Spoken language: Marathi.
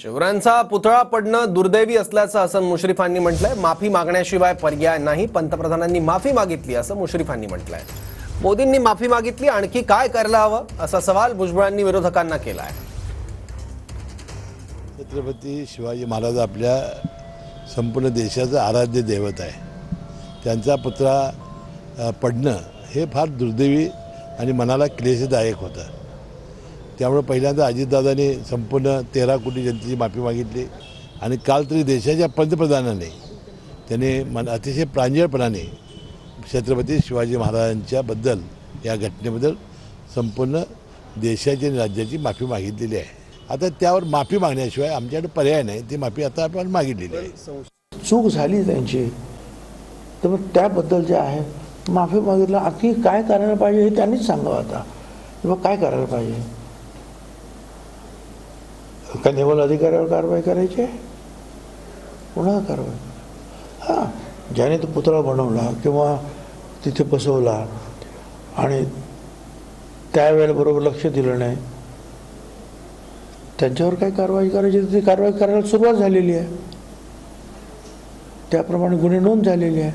शिवरायांचा पुतळा पडणं दुर्दैवी असल्याचं हसन मुश्रीफांनी म्हटलंय। माफी मागण्याशिवाय पर्याय नाही। पंतप्रधानांनी माफी मागितली असं मुश्रीफांनी म्हटलंय। मोदींनी माफी मागितली, आणखी काय करायला हवं असा सवाल भुजबळांनी विरोधकांना केलाय। छत्रपती शिवाजी महाराज आपल्या संपूर्ण देशाचं आराध्य दैवत आहे। त्यांचा पुतळा पडणं हे फार दुर्दैवी आणि मनाला क्लेशदायक होतं। त्यामुळे पहिल्यांदा अजितदादांनी संपूर्ण 13 कोटी जनतेची माफी मागितली आणि काल तरी देशाच्या पंतप्रधानांनी त्याने अतिशय प्रांजळपणाने छत्रपती शिवाजी महाराजांच्याबद्दल या घटनेबद्दल संपूर्ण देशाची आणि राज्याची माफी मागितलेली आहे। आता त्यावर माफी मागण्याशिवाय आमच्याकडे पर्याय नाही। ती माफी आता आपण मागितलेली आहे। चूक झाली त्यांची, तर मग त्याबद्दल जे आहे माफी मागितलं, आणखी काय करायला पाहिजे हे त्यांनीच सांगावं। आता मग काय करायला पाहिजे? का नेमल अधिकाऱ्यावर कारवाई करायची? पुन्हा कारवाई? हां, ज्याने तो पुतळा बनवला किंवा तिथे बसवला आणि त्यावेळेला बरोबर लक्ष दिलं नाही, त्यांच्यावर काय कारवाई करायची ती कारवाई करायला सुरुवात झालेली आहे। त्याप्रमाणे गुन्हे नोंद झालेले आहे।